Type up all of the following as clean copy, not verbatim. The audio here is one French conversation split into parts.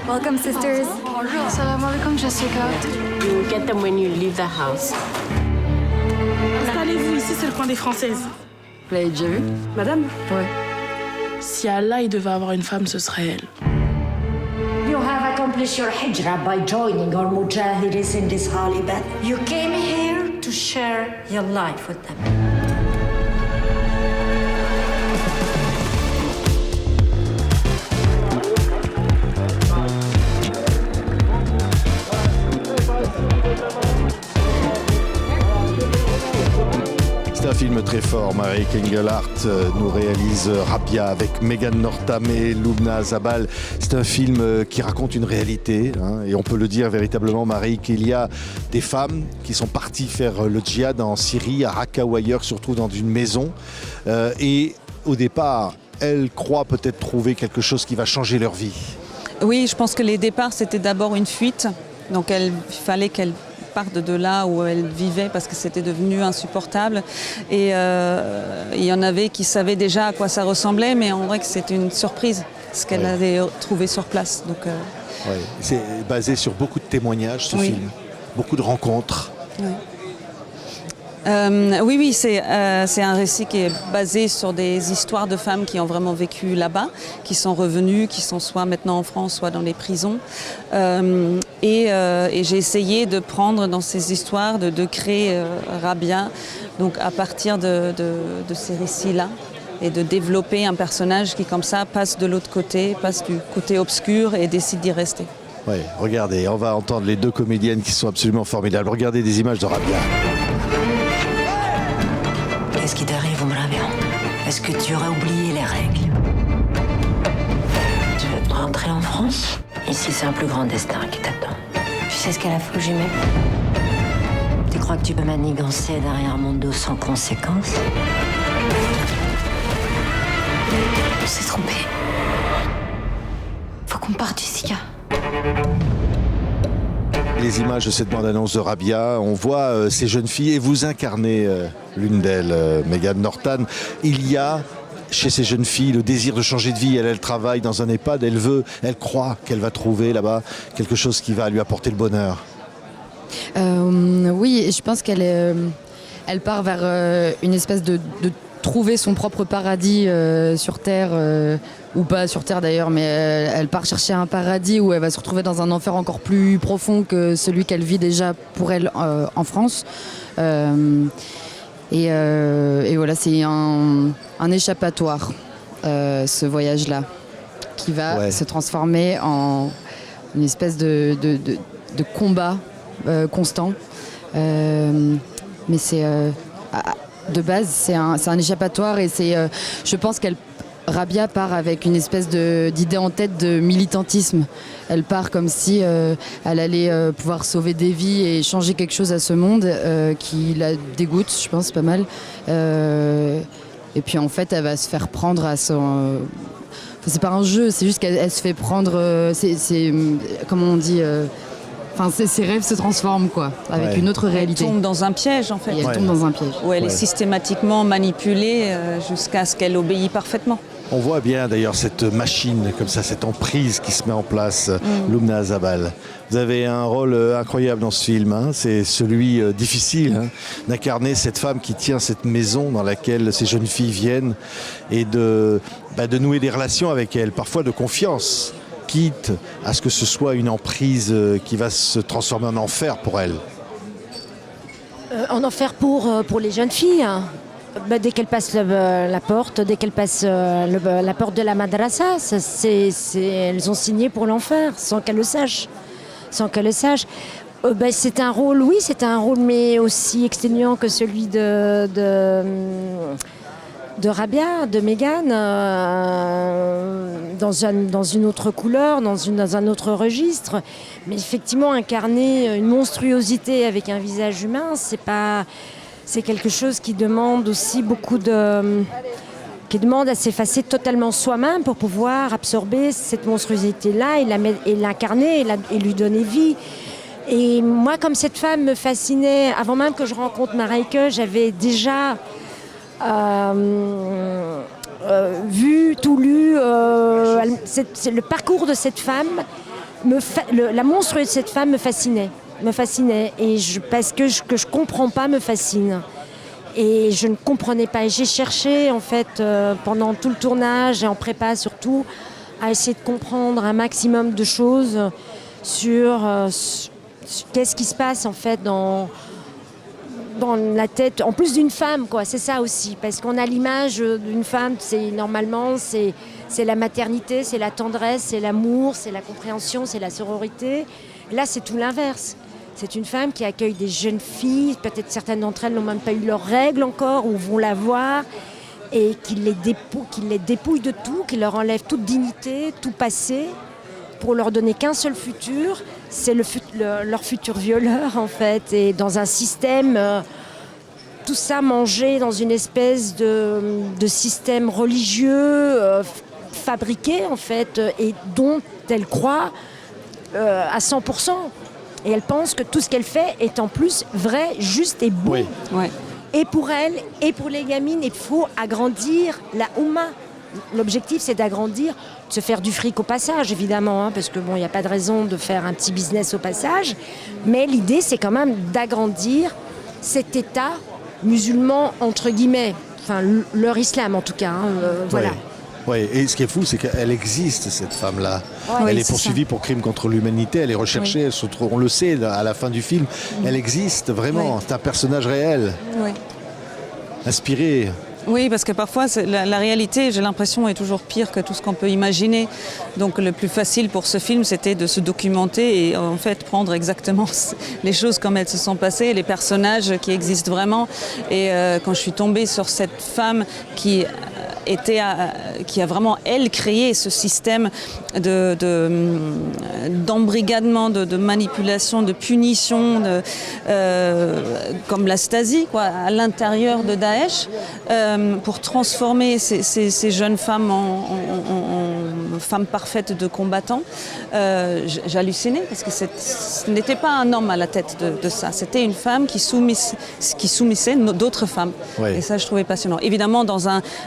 Welcome, sisters. Salam alaikum, Jessica. You get them when you leave the house. Installez-vous, ici c'est le coin des Françaises. Vous l'avez déjà vu? Madame? Ouais. Si Allah il devait avoir une femme, ce serait elle. You have accomplished your hijrah by joining our mujahiris in this holy bed. You came here to share your life with them. C'est un film très fort. Marieke Engelhardt nous réalise Rabia avec Megan Northam et Lubna Zabal. C'est un film qui raconte une réalité, hein, et on peut le dire véritablement, Marie, qu'il y a des femmes qui sont parties faire le djihad en Syrie, à Raqqa ou ailleurs, se retrouvent dans une maison. Et au départ, elles croient peut-être trouver quelque chose qui va changer leur vie. Oui, je pense que les départs, c'était d'abord une fuite. Donc il fallait qu'elles partent de là où elles vivaient parce que c'était devenu insupportable. Et il y en avait qui savaient déjà à quoi ça ressemblait, mais en vrai que c'était une surprise ce qu'elles avaient trouvé sur place. Donc, Ouais. C'est basé sur beaucoup de témoignages, ce film. Beaucoup de rencontres. Oui. Oui, c'est un récit qui est basé sur des histoires de femmes qui ont vraiment vécu là-bas, qui sont revenues, qui sont soit maintenant en France, soit dans les prisons. Et j'ai essayé de prendre dans ces histoires, de créer Rabia, donc à partir de ces récits-là, et de développer un personnage qui, comme ça, passe de l'autre côté, passe du côté obscur et décide d'y rester. Oui, regardez, on va entendre les deux comédiennes qui sont absolument formidables. Regardez des images de Rabia. Qu'est-ce qui t'arrive, Rabia? Est-ce que tu aurais oublié les règles? Tu veux rentrer en France? Ici, c'est un plus grand destin qui t'attend. Tu sais ce qu'elle a fait au jumet? Tu crois que tu peux manigancer derrière mon dos sans conséquence? On s'est trompé. Faut qu'on parte, Jessica. Les images de cette bande-annonce de Rabia, on voit ces jeunes filles et vous incarnez l'une d'elles, Megan Northam. Il y a chez ces jeunes filles le désir de changer de vie. Elle travaille dans un EHPAD, elle croit qu'elle va trouver là-bas quelque chose qui va lui apporter le bonheur. Oui, je pense qu'elle elle part vers une espèce de trouver son propre paradis sur Terre, ou pas sur Terre d'ailleurs, mais elle part chercher un paradis où elle va se retrouver dans un enfer encore plus profond que celui qu'elle vit déjà pour elle en France. Et voilà, c'est un échappatoire, ce voyage-là, qui va se transformer en une espèce de combat constant. Mais c'est... de base, c'est un échappatoire et je pense Rabia part avec une espèce d'idée en tête de militantisme. Elle part comme si elle allait pouvoir sauver des vies et changer quelque chose à ce monde qui la dégoûte, je pense, pas mal. Et puis en fait, elle va se faire prendre à son... c'est pas un jeu, c'est juste qu'elle se fait prendre... comment on dit ses rêves se transforment, quoi, avec une autre réalité. Elle tombe dans un piège, en fait. Et elle tombe dans un piège. Où elle est systématiquement manipulée jusqu'à ce qu'elle obéisse parfaitement. On voit bien d'ailleurs cette machine, comme ça, cette emprise qui se met en place, Lubna Zabal. Vous avez un rôle incroyable dans ce film, hein. C'est celui difficile, hein, d'incarner cette femme qui tient cette maison dans laquelle ces jeunes filles viennent et de nouer des relations avec elles, parfois de confiance, quitte à ce que ce soit une emprise qui va se transformer en enfer pour elles. En enfer pour les jeunes filles. Dès qu'elles passent la porte, dès qu'elles passent la porte de la madrasa, elles ont signé pour l'enfer, sans qu'elles le sachent. C'est un rôle, mais aussi exténuant que celui de Rabia, de Megan, dans une autre couleur, dans un autre registre. Mais effectivement, incarner une monstruosité avec un visage humain, c'est quelque chose qui demande aussi qui demande à s'effacer totalement soi-même pour pouvoir absorber cette monstruosité-là et l'incarner et lui donner vie. Et moi, comme cette femme me fascinait, avant même que je rencontre Marieke, j'avais déjà vu, tout lu. C'est le parcours de cette femme la monstruosité de cette femme me fascinait. Et parce que je comprends pas me fascine. Et je ne comprenais pas. Et j'ai cherché, en fait, pendant tout le tournage et en prépa surtout, à essayer de comprendre un maximum de choses sur qu'est-ce qui se passe, en fait, dans la tête, en plus d'une femme, quoi. C'est ça aussi. Parce qu'on a l'image d'une femme, c'est la maternité, c'est la tendresse, c'est l'amour, c'est la compréhension, c'est la sororité. Là, c'est tout l'inverse. C'est une femme qui accueille des jeunes filles, peut-être certaines d'entre elles n'ont même pas eu leurs règles encore, ou vont l'avoir, et qui les dépouille de tout, qui leur enlève toute dignité, tout passé, pour leur donner qu'un seul futur, c'est leur futur violeur, en fait, et dans un système, tout ça mangé dans une espèce de système religieux fabriqué, en fait, et dont elle croit à 100%. Et elle pense que tout ce qu'elle fait est en plus vrai, juste et beau. Oui. Ouais. Et pour elle, et pour les gamines, il faut agrandir la Oumma. L'objectif, c'est d'agrandir, de se faire du fric au passage, évidemment, hein, parce que bon, il n'y a pas de raison de faire un petit business au passage. Mais l'idée, c'est quand même d'agrandir cet État musulman, entre guillemets, enfin, leur islam en tout cas, hein, voilà. Oui, et ce qui est fou, c'est qu'elle existe, cette femme-là. Ouais, Elle est poursuivie pour crime contre l'humanité, elle est recherchée, elle se trouve, on le sait à la fin du film. Elle existe vraiment, c'est un personnage réel, inspiré. Oui, parce que parfois, la réalité, j'ai l'impression, est toujours pire que tout ce qu'on peut imaginer. Donc le plus facile pour ce film, c'était de se documenter et en fait prendre exactement les choses comme elles se sont passées, les personnages qui existent vraiment. Et quand je suis tombée sur cette femme qui a vraiment, elle, créé ce système d'embrigadement, de manipulation, de punition, comme la Stasi, quoi, à l'intérieur de Daesh, pour transformer ces jeunes femmes en femmes parfaites de combattants. J'hallucinais parce que ce n'était pas un homme à la tête de ça, c'était une femme qui soummissait d'autres femmes. Oui. Et ça, je trouvais passionnant. Évidemment,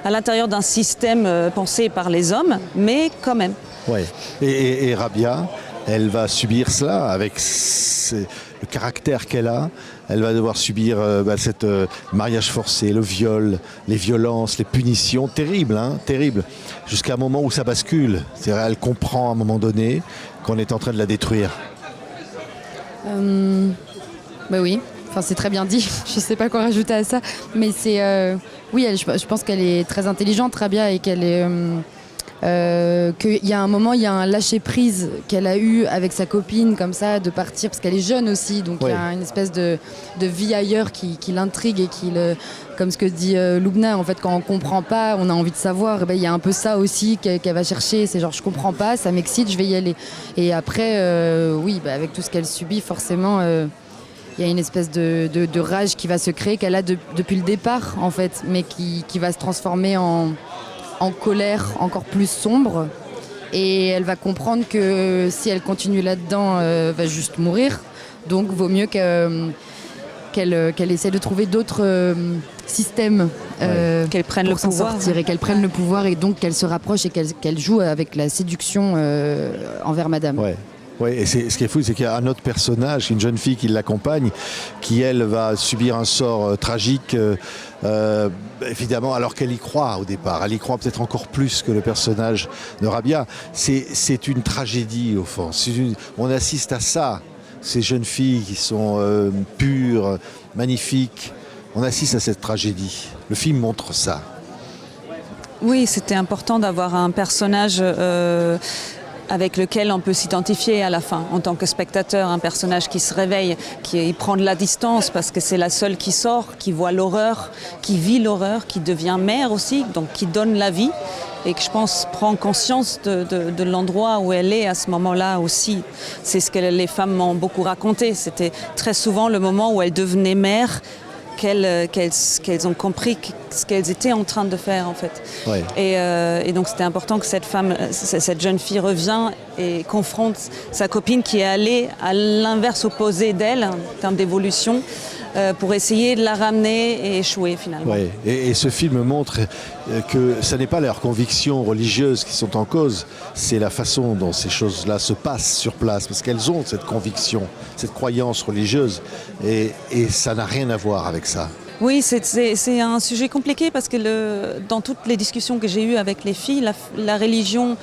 à l'intérieur d'un système pensé par les hommes, mais quand même. Ouais. Et Rabia, elle va subir cela avec le caractère qu'elle a. Elle va devoir subir cette mariage forcé, le viol, les violences, les punitions terribles, terribles, jusqu'à un moment où ça bascule. C'est-à-dire, elle comprend à un moment donné qu'on est en train de la détruire. Oui. Enfin, c'est très bien dit, je ne sais pas quoi rajouter à ça, mais c'est... oui, je pense qu'elle est très intelligente, Rabia, et qu'elle est... qu'il y a un moment, il y a un lâcher-prise qu'elle a eu avec sa copine, comme ça, de partir, parce qu'elle est jeune aussi, donc il y a une espèce de vie ailleurs qui l'intrigue et comme ce que dit Lubna, en fait, quand on ne comprend pas, on a envie de savoir, il y a un peu ça aussi qu'elle va chercher, c'est genre je ne comprends pas, ça m'excite, je vais y aller. Et après, avec tout ce qu'elle subit, forcément... il y a une espèce de rage qui va se créer, qu'elle a depuis le départ, en fait, mais qui va se transformer en colère encore plus sombre. Et elle va comprendre que si elle continue là-dedans, elle va juste mourir. Donc, vaut mieux qu'elle essaie de trouver d'autres systèmes qu'elle prenne pour le s'en pouvoir, sortir, et qu'elle prenne le pouvoir, et donc qu'elle se rapproche et qu'elle joue avec la séduction envers Madame. Ouais. Oui, et ce qui est fou, c'est qu'il y a un autre personnage, une jeune fille qui l'accompagne, qui, elle, va subir un sort tragique, évidemment, alors qu'elle y croit au départ. Elle y croit peut-être encore plus que le personnage de Rabia. C'est une tragédie, au fond. On assiste à ça, ces jeunes filles qui sont pures, magnifiques. On assiste à cette tragédie. Le film montre ça. Oui, c'était important d'avoir un personnage... avec lequel on peut s'identifier à la fin, en tant que spectateur, un personnage qui se réveille, qui prend de la distance parce que c'est la seule qui sort, qui voit l'horreur, qui vit l'horreur, qui devient mère aussi, donc qui donne la vie et que je pense prend conscience de l'endroit où elle est à ce moment-là aussi. C'est ce que les femmes m'ont beaucoup raconté, c'était très souvent le moment où elles devenaient mères, qu'elles ont compris ce qu'elles étaient en train de faire en fait. Ouais. Et donc c'était important que cette jeune fille revienne et confronte sa copine qui est allée à l'inverse opposé d'elle en termes d'évolution, pour essayer de la ramener et échouer finalement. Ouais. Et ce film montre que ce n'est pas leurs convictions religieuses qui sont en cause, c'est la façon dont ces choses-là se passent sur place, parce qu'elles ont cette conviction, cette croyance religieuse, et ça n'a rien à voir avec ça. Oui, c'est un sujet compliqué parce que dans toutes les discussions que j'ai eues avec les filles, la religion,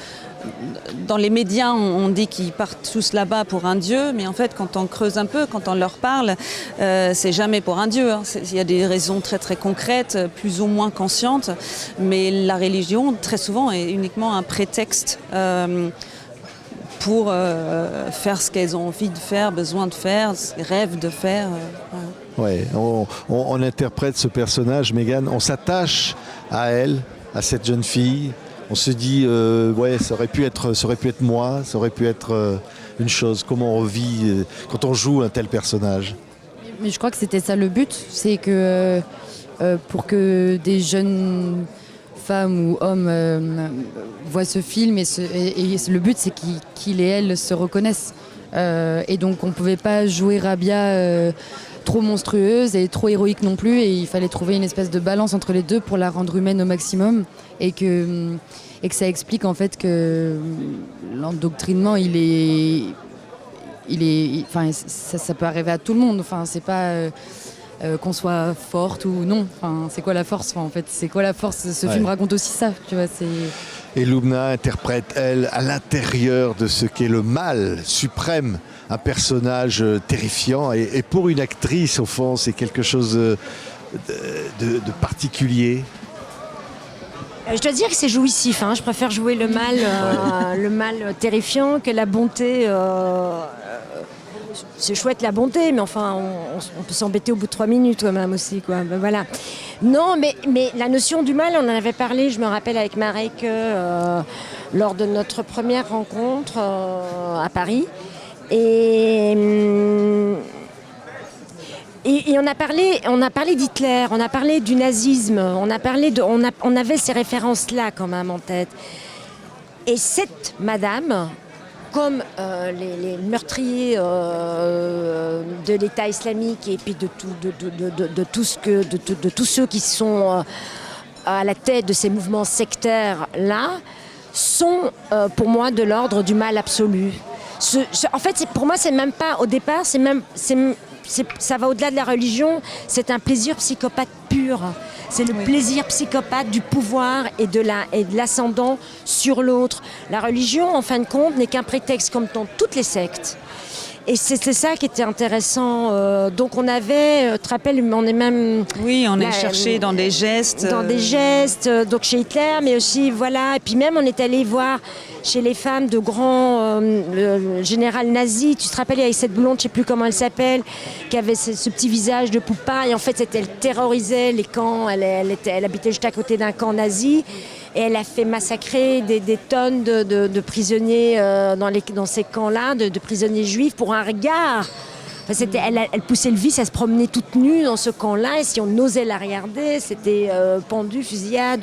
dans les médias, on dit qu'ils partent tous là-bas pour un dieu, mais en fait, quand on creuse un peu, quand on leur parle, c'est jamais pour un dieu. Hein. Il y a des raisons très très concrètes, plus ou moins conscientes, mais la religion, très souvent, est uniquement un prétexte pour faire ce qu'elles ont envie de faire, besoin de faire, rêvent de faire. Ouais, on interprète ce personnage, Megan, on s'attache à elle, à cette jeune fille. On se dit, ouais, ça aurait pu être moi, ça aurait pu être une chose. Comment on vit quand on joue un tel personnage? Mais je crois que c'était ça le but, c'est que pour que des jeunes femmes ou hommes voient ce film, et le but c'est qu'ils et elles se reconnaissent. Et donc on ne pouvait pas jouer Rabia trop monstrueuse et trop héroïque non plus, et il fallait trouver une espèce de balance entre les deux pour la rendre humaine au maximum, et que ça explique en fait que l'endoctrinement enfin, ça peut arriver à tout le monde. Enfin, c'est pas qu'on soit forte ou non. Enfin, c'est quoi la force? Enfin, en fait, c'est quoi la force? Ce film raconte aussi ça, tu vois. Et Lubna interprète, elle, à l'intérieur de ce qu'est le mal suprême, un personnage terrifiant. Et pour une actrice, au fond, c'est quelque chose de particulier. Je dois dire que c'est jouissif. Hein. Je préfère jouer le mal terrifiant que la bonté. C'est chouette la bonté, mais enfin, on peut s'embêter au bout de 3 minutes quand même aussi, quoi. Ben, voilà. Non, mais la notion du mal, on en avait parlé, je me rappelle avec Marek, lors de notre première rencontre à Paris. Et on a parlé d'Hitler, on a parlé du nazisme, on avait ces références-là quand même en tête. Et cette madame, comme les meurtriers de l'État islamique et puis de tous ceux qui sont à la tête de ces mouvements sectaires-là, sont pour moi de l'ordre du mal absolu. En fait, pour moi, c'est même pas, au départ, ça va au-delà de la religion, c'est un plaisir psychopathe pur. C'est le plaisir psychopathe du pouvoir et de l'ascendant sur l'autre. La religion, en fin de compte, n'est qu'un prétexte, comme dans toutes les sectes. Et c'est ça qui était intéressant. Donc on avait, tu te rappelles, on est même... Oui, on est cherché dans des gestes. Dans des gestes, donc chez Hitler, mais aussi, voilà. Et puis même, on est allé voir chez les femmes de grands général nazi. Tu te rappelles, il y avait cette blonde, je ne sais plus comment elle s'appelle, qui avait ce petit visage de poupin. Et en fait, elle terrorisait les camps. Elle habitait juste à côté d'un camp nazi. Et elle a fait massacrer des tonnes de prisonniers dans ces camps-là, de prisonniers juifs, pour un regard. Enfin, elle poussait le vice, elle se promenait toute nue dans ce camp-là, et si on osait la regarder, c'était pendu, fusillade,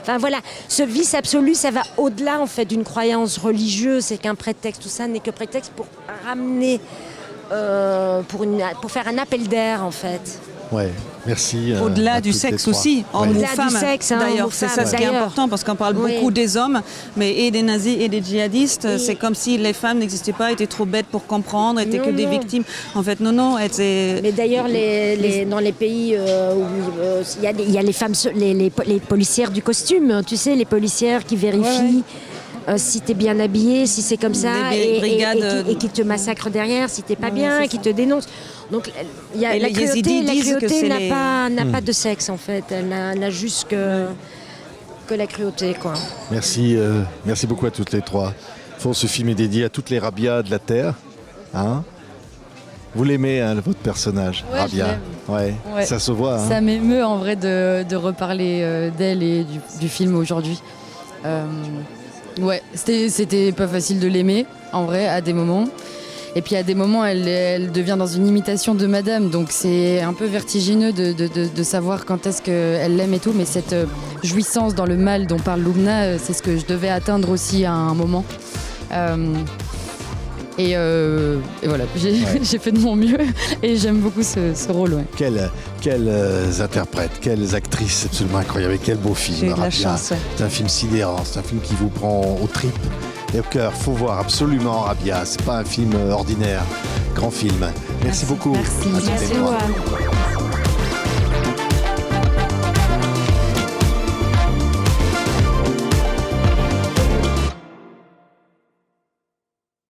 enfin voilà, ce vice absolu, ça va au-delà en fait d'une croyance religieuse, c'est qu'un prétexte, tout ça n'est que prétexte pour ramener, pour faire un appel d'air en fait. Ouais, merci. Au-delà du sexe aussi, homme ou femme. Du sexe, hein, d'ailleurs, c'est ça ce qui est important, parce qu'on parle beaucoup des hommes, mais et des nazis et des djihadistes, c'est comme si les femmes n'existaient pas, étaient trop bêtes pour comprendre, étaient que des victimes. En fait, non. Mais d'ailleurs, dans les pays où il y a les femmes, les policières du costume, tu sais, les policières qui vérifient. Si t'es bien habillé, si c'est comme ça, et qui te massacrent derrière, si t'es pas bien, et qui te dénoncent. Donc la cruauté n'a pas de sexe en fait, elle n'a juste que la cruauté, quoi. Merci beaucoup à toutes les trois. Ce film est dédié à toutes les Rabias de la Terre. Hein? Vous l'aimez, hein, votre personnage, Rabia? Ouais, ça se voit. Hein. Ça m'émeut en vrai de reparler d'elle et du film aujourd'hui. Ouais, c'était pas facile de l'aimer, en vrai, à des moments. Et puis à des moments, elle devient dans une imitation de madame. Donc c'est un peu vertigineux de savoir quand est-ce qu'elle l'aime et tout. Mais cette jouissance dans le mal dont parle Lubna, c'est ce que je devais atteindre aussi à un moment. Et voilà, j'ai fait de mon mieux et j'aime beaucoup ce rôle. Ouais. Quelles interprètes, quelles actrices absolument incroyables. Et quel beau film. J'ai eu de la Rabia. chance, ouais. C'est un film sidérant, c'est un film qui vous prend aux tripes et au cœur. Faut voir absolument Rabia. C'est pas un film ordinaire. Grand film. Merci beaucoup. Merci. À toutes les Merci, trois. Johan.